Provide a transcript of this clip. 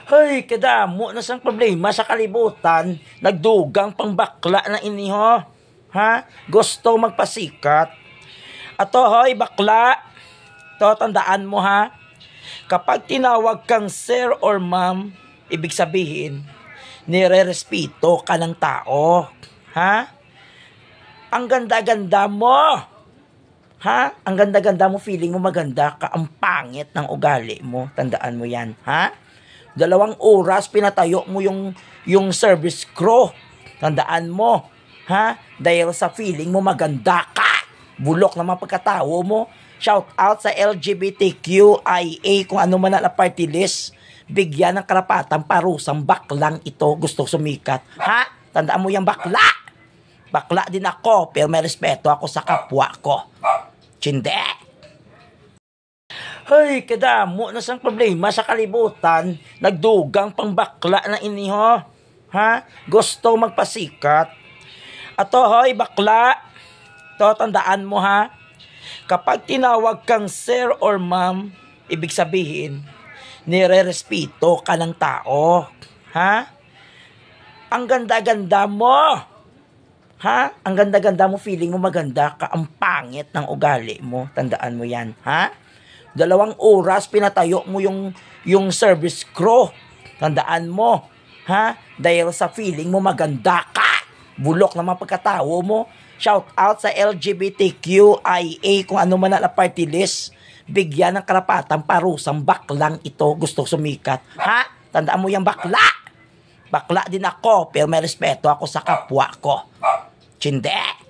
Hoy, kadamo na sang problema sa kalibutan. Nagdugang pangbakla na iniho. Ha? Gusto magpasikat. Ato, hoy, bakla. To, tandaan mo ha. Kapag tinawag kang sir or ma'am, ibig sabihin, nire-respeto ka ng tao. Ha? Ang ganda-ganda mo. Ha? Ang ganda-ganda mo, feeling mo maganda ka. Ang pangit ng ugali mo. Tandaan mo yan. Ha? 2 oras pinatayo mo yung service crew. Tandaan mo. Ha? Dahil sa feeling mo maganda ka. Bulok naman pagkatawo mo. Shout out sa LGBTQIA kung ano man na party list. Bigyan ng karapatang parusang baklang ito gusto sumikat. Ha? Tandaan mo yung bakla. Bakla din ako pero may respeto ako sa kapwa ko. Chinde. Hoy, kadamo na sang problema sa kalibutan. Nagdugang pangbakla na iniho. Ha? Gusto magpasikat. Ato, hoy, bakla. To, tandaan mo ha. Kapag tinawag kang sir or ma'am, ibig sabihin, nire-respeto ka ng tao. Ha? Ang ganda-ganda mo. Ha? Ang ganda-ganda mo, feeling mo maganda ka. Ang pangit ng ugali mo. Tandaan mo yan. Ha? 2 oras pinatayo mo yung service crew. Tandaan mo. Ha? Dahil sa feeling mo maganda ka. Bulok naman pagkatawo mo. Shout out sa LGBTQIA kung ano man na party list. Bigyan ng karapatang parusang baklang ito gusto sumikat. Ha? Tandaan mo yung bakla. Bakla din ako pero may respeto ako sa kapwa ko. Chinde.